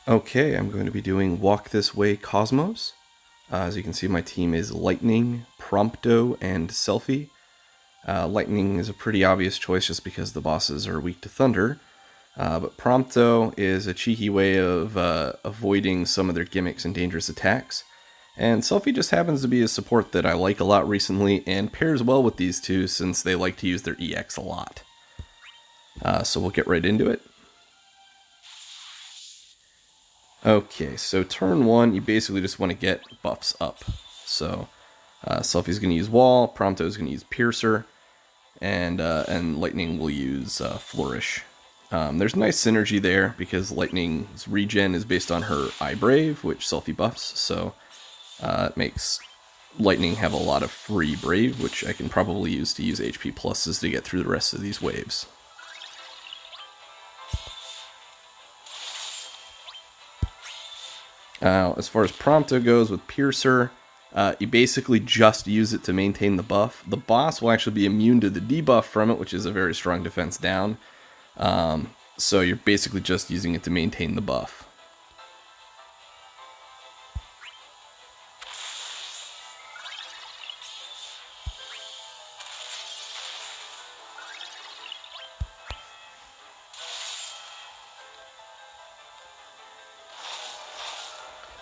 Okay, I'm going to be doing Walk This Way Cosmos. As you can see, my team is Lightning, Prompto, and Selphie. Lightning is a pretty obvious choice just because the bosses are weak to Thunder. But Prompto is a cheeky way of avoiding some of their gimmicks and dangerous attacks. And Selphie just happens to be a support that I like a lot recently and pairs well with these two since they like to use their EX a lot. So we'll get right into it. Okay, so turn one, you basically just want to get buffs up. So Selphie's going to use Wall, Prompto's going to use Piercer, and Lightning will use Flourish. There's nice synergy there because Lightning's regen is based on her Eye Brave, which Selphie buffs, so it makes Lightning have a lot of free Brave, which I can probably use to use HP pluses to get through the rest of these waves. As far as Prompto goes with Piercer, you basically just use it to maintain the buff. The boss will actually be immune to the debuff from it, which is a very strong defense down. So you're basically just using it to maintain the buff.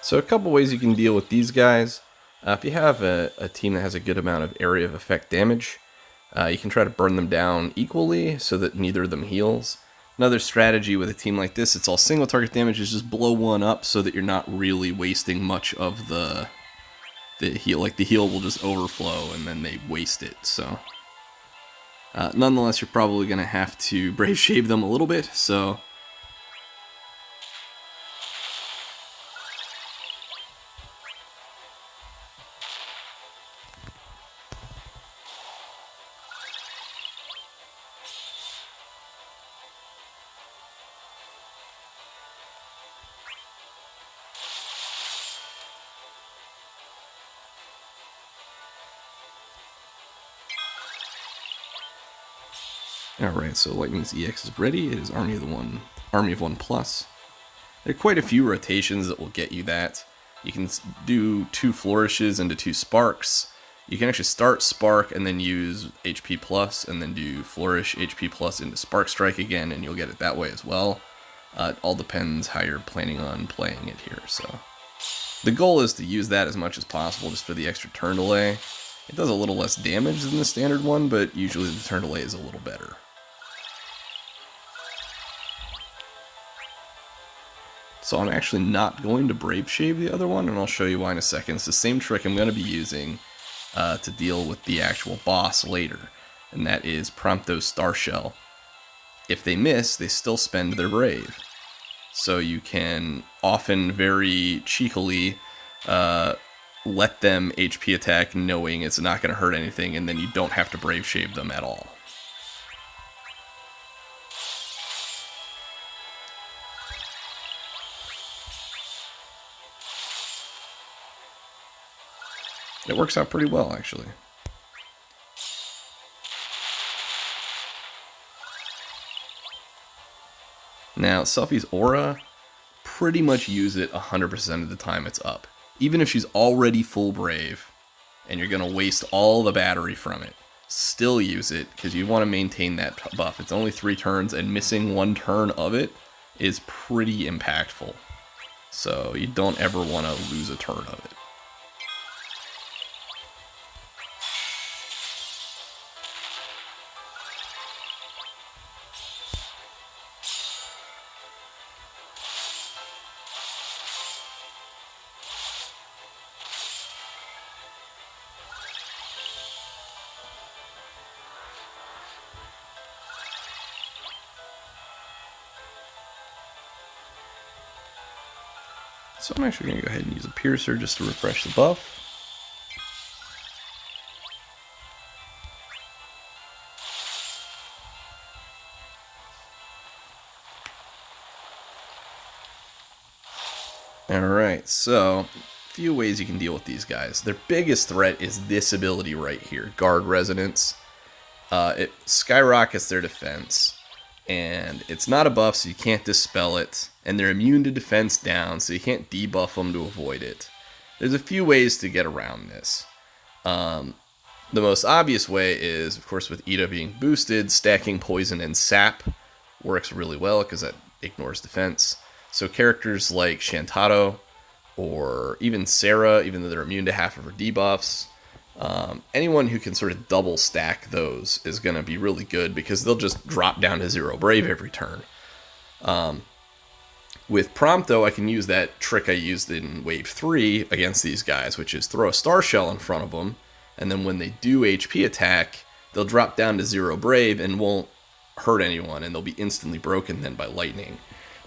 So a couple ways you can deal with these guys. If you have a team that has a good amount of area of effect damage, you can try to burn them down equally so that neither of them heals. Another strategy with a team like this, it's all single target damage, is just blow one up so that you're not really wasting much of the heal. Like the heal will just overflow and then they waste it. So nonetheless, you're probably going to have to Brave Shave them a little bit. So alright, so Lightning's EX is ready. It is Army of One Plus. There are quite a few rotations that will get you that. You can do 2 Flourishes into 2 Sparks. You can actually start Spark and then use HP Plus and then do Flourish HP Plus into Spark Strike again, and you'll get it that way as well. It all depends how you're planning on playing it here. So the goal is to use that as much as possible just for the extra turn delay. It does a little less damage than the standard one, but usually the turn delay is a little better. So I'm actually not going to Brave Shave the other one, and I'll show you why in a second. It's the same trick I'm going to be using to deal with the actual boss later, and that is Prompto's Star Shell. If they miss, they still spend their Brave. So you can often very cheekily let them HP attack knowing it's not going to hurt anything, and then you don't have to Brave Shave them at all. It works out pretty well, actually. Now, Selphie's Aura, pretty much use it 100% of the time it's up. Even if she's already full Brave, and you're going to waste all the battery from it, still use it, because you want to maintain that buff. It's only 3 turns, and missing 1 turn of it is pretty impactful. So you don't ever want to lose a turn of it. So I'm actually going to go ahead and use a Piercer just to refresh the buff. Alright, so a few ways you can deal with these guys. Their biggest threat is this ability right here, Guard Resonance. It skyrockets their defense, And it's not a buff, so you can't dispel it. And they're immune to defense down, so you can't debuff them to avoid it. There's a few ways to get around this. The most obvious way is, of course, with Ida being boosted, stacking poison and sap works really well because that ignores defense. So characters like Shantaro or even Sarah, even though they're immune to half of her debuffs, anyone who can sort of double stack those is going to be really good because they'll just drop down to 0 Brave every turn. With Prompto, I can use that trick I used in Wave 3 against these guys, which is throw a Star Shell in front of them, and then when they do HP attack, they'll drop down to 0 Brave and won't hurt anyone, and they'll be instantly broken then by lightning.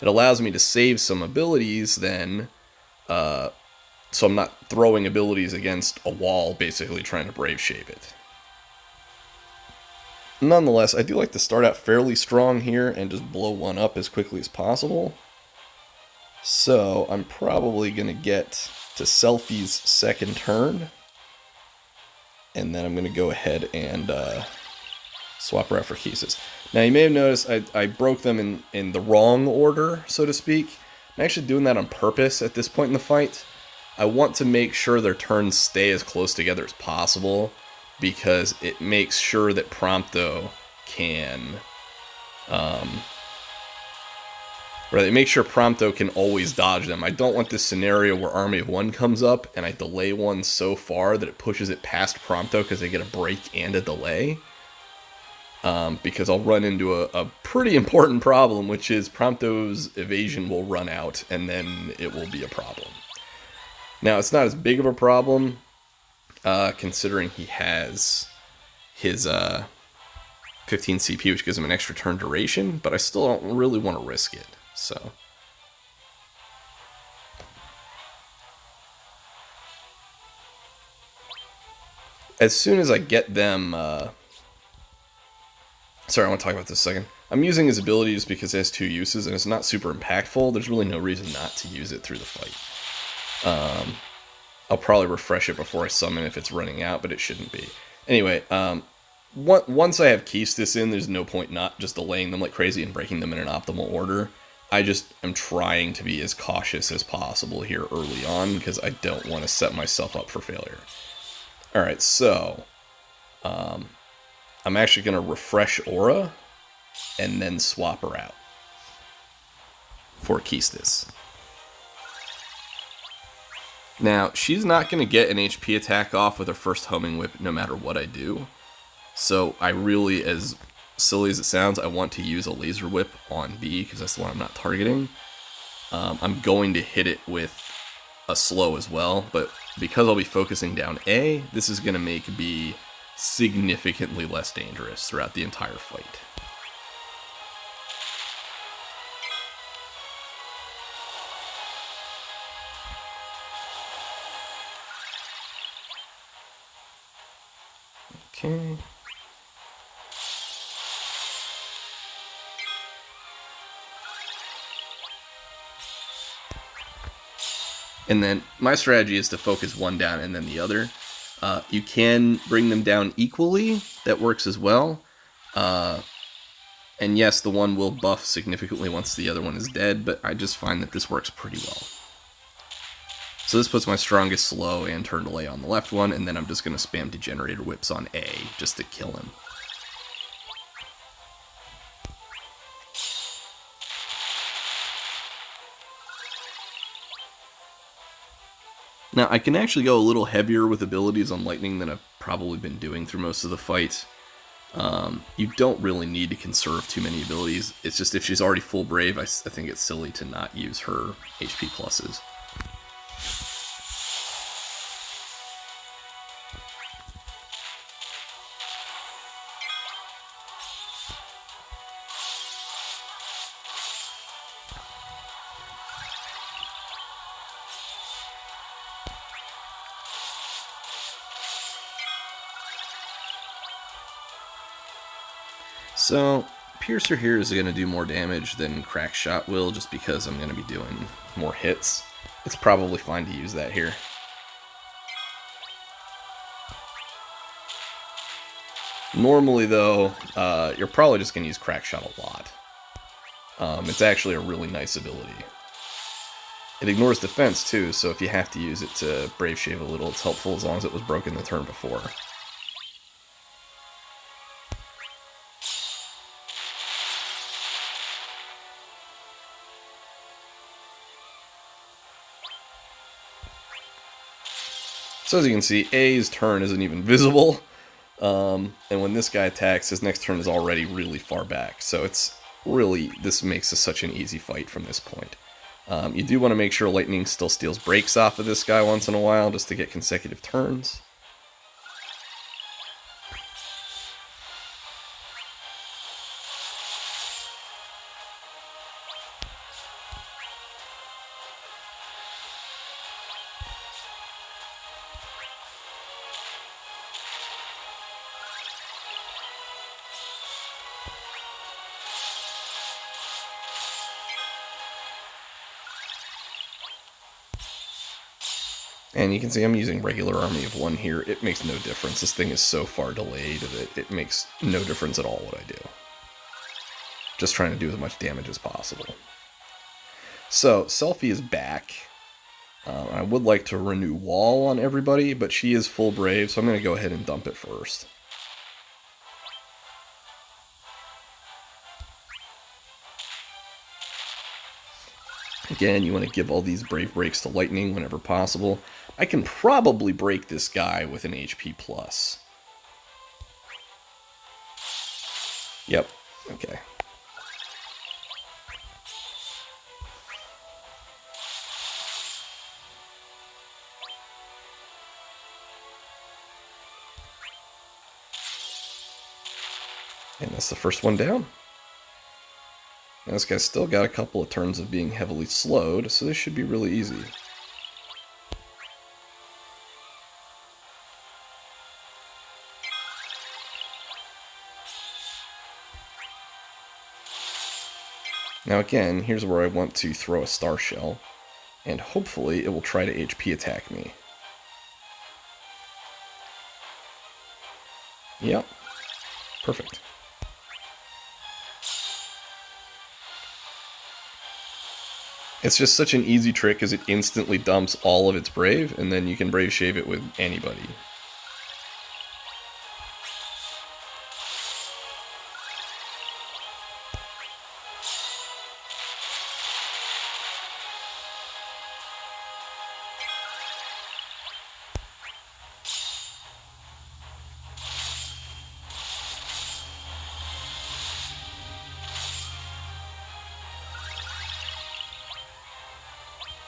It allows me to save some abilities then, so I'm not throwing abilities against a wall, basically trying to Brave shape it. Nonetheless, I do like to start out fairly strong here and just blow one up as quickly as possible. So I'm probably going to get to Selphie's second turn. And then I'm going to go ahead and swap her out for Quistis. Now you may have noticed I broke them in the wrong order, so to speak. I'm actually doing that on purpose at this point in the fight. I want to make sure their turns stay as close together as possible, because it makes sure that Prompto can... Right, make sure Prompto can always dodge them. I don't want this scenario where Army of One comes up and I delay one so far that it pushes it past Prompto because they get a break and a delay. Because I'll run into a pretty important problem, which is Prompto's evasion will run out and then it will be a problem. Now, it's not as big of a problem, considering he has his 15 CP, which gives him an extra turn duration, but I still don't really want to risk it. So, as soon as I get them, sorry, I want to talk about this a second. I'm using his ability just because it has 2 uses, and it's not super impactful. There's really no reason not to use it through the fight. I'll probably refresh it before I summon if it's running out, but it shouldn't be. Anyway, once I have Quistis in, there's no point not just delaying them like crazy and breaking them in an optimal order. I just am trying to be as cautious as possible here early on because I don't want to set myself up for failure. Alright, so I'm actually going to refresh Aura and then swap her out for Quistis. Now, she's not going to get an HP attack off with her first homing whip no matter what I do. So I really, as silly as it sounds, I want to use a laser whip on B because that's the one I'm not targeting. I'm going to hit it with a slow as well, but because I'll be focusing down A, this is going to make B significantly less dangerous throughout the entire fight. Okay. And then my strategy is to focus one down and then the other. You can bring them down equally. That works as well. And yes, the one will buff significantly once the other one is dead, but I just find that this works pretty well. So this puts my strongest slow and turn delay on the left one, and then I'm just going to spam Degenerator Whips on A just to kill him. Now, I can actually go a little heavier with abilities on Lightning than I've probably been doing through most of the fight. You don't really need to conserve too many abilities. It's just if she's already full Brave, I think it's silly to not use her HP pluses. So, Piercer here is going to do more damage than Crack Shot will, just because I'm going to be doing more hits. It's probably fine to use that here. Normally, though, you're probably just going to use Crack Shot a lot. It's actually a really nice ability. It ignores defense too, so if you have to use it to Brave Shave a little, it's helpful as long as it was broken the turn before. So as you can see, A's turn isn't even visible, and when this guy attacks, his next turn is already really far back. So it's really, this makes this such an easy fight from this point. You do want to make sure Lightning still steals breaks off of this guy once in a while, just to get consecutive turns. And you can see I'm using regular Army of One here. It makes no difference. This thing is so far delayed that it makes no difference at all what I do. Just trying to do as much damage as possible. So, Selphie is back. I would like to renew Wall on everybody, but she is full Brave, so I'm going to go ahead and dump it first. Again, you want to give all these Brave breaks to Lightning whenever possible. I can probably break this guy with an HP plus. Yep, okay. And that's the first one down. Now this guy's still got a couple of turns of being heavily slowed, so this should be really easy. Now again, here's where I want to throw a Star Shell, and hopefully it will try to HP attack me. Yep, perfect. It's just such an easy trick because it instantly dumps all of its Brave, and then you can Brave Shave it with anybody.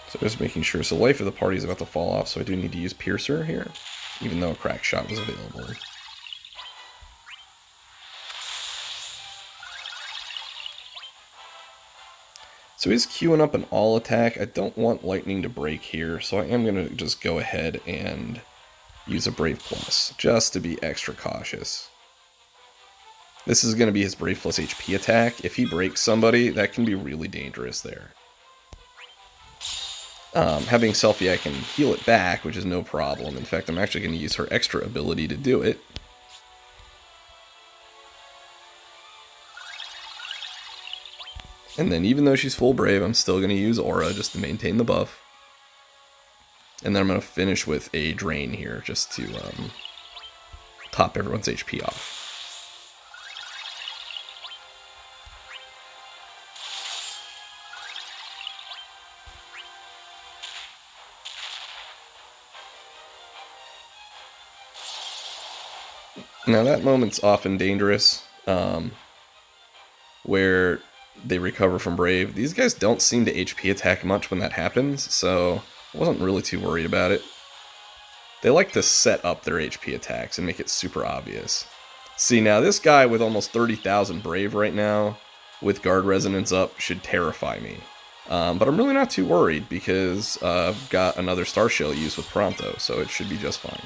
So just making sure. So life of the party is about to fall off, so I do need to use Piercer here, even though a crack shot was available. So he's queuing up an all attack. I don't want Lightning to break here, so I am going to just go ahead and use a Brave Plus, just to be extra cautious. This is going to be his Brave Plus HP attack. If he breaks somebody, that can be really dangerous there. Having Selphie, I can heal it back, which is no problem. In fact, I'm actually going to use her extra ability to do it. And then even though she's full Brave, I'm still going to use Aura just to maintain the buff. And then I'm going to finish with a Drain here, just to top everyone's HP off. Now that moment's often dangerous, where they recover from Brave. These guys don't seem to HP attack much when that happens, so I wasn't really too worried about it. They like to set up their HP attacks and make it super obvious. See, now this guy with almost 30,000 Brave right now, with Guard Resonance up, should terrify me. But I'm really not too worried, because I've got another Star Shell use with Prompto, so it should be just fine.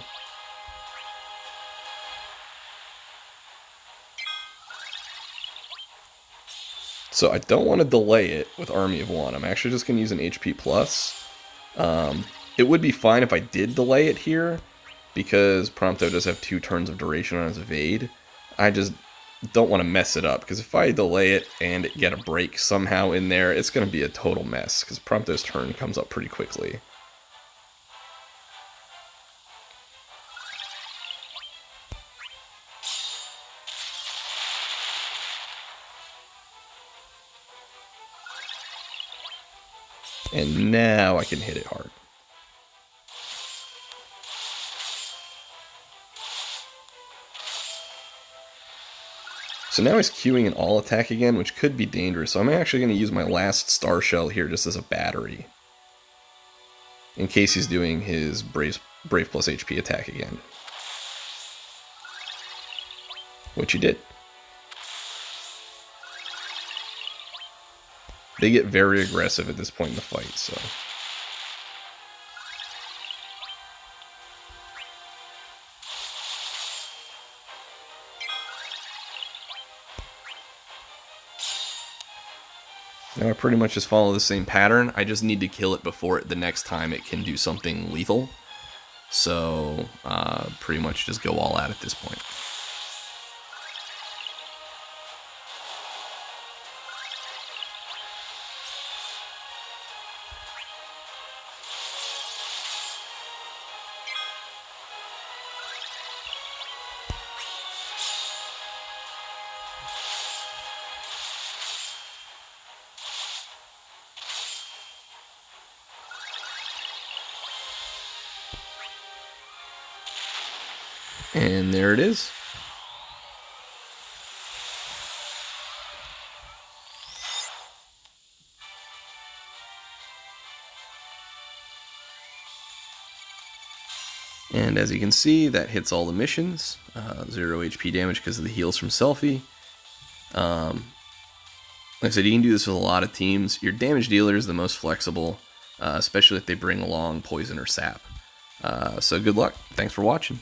So I don't want to delay it with Army of One. I'm actually just going to use an HP plus. It would be fine if I did delay it here, because Prompto does have 2 turns of duration on his evade. I just don't want to mess it up, because if I delay it and get a break somehow in there, it's going to be a total mess, because Prompto's turn comes up pretty quickly. And now I can hit it hard. So now he's queuing an all attack again, which could be dangerous. So I'm actually going to use my last Star Shell here just as a battery, in case he's doing his Brave plus HP attack again. Which he did. They get very aggressive at this point in the fight, so... Now I pretty much just follow the same pattern. I just need to kill it before the next time it can do something lethal. So, pretty much just go all out at this point. And there it is. And as you can see, that hits all the missions. 0 HP damage because of the heals from Selphie. Like I said, you can do this with a lot of teams. Your damage dealer is the most flexible, especially if they bring along poison or sap. So good luck. Thanks for watching.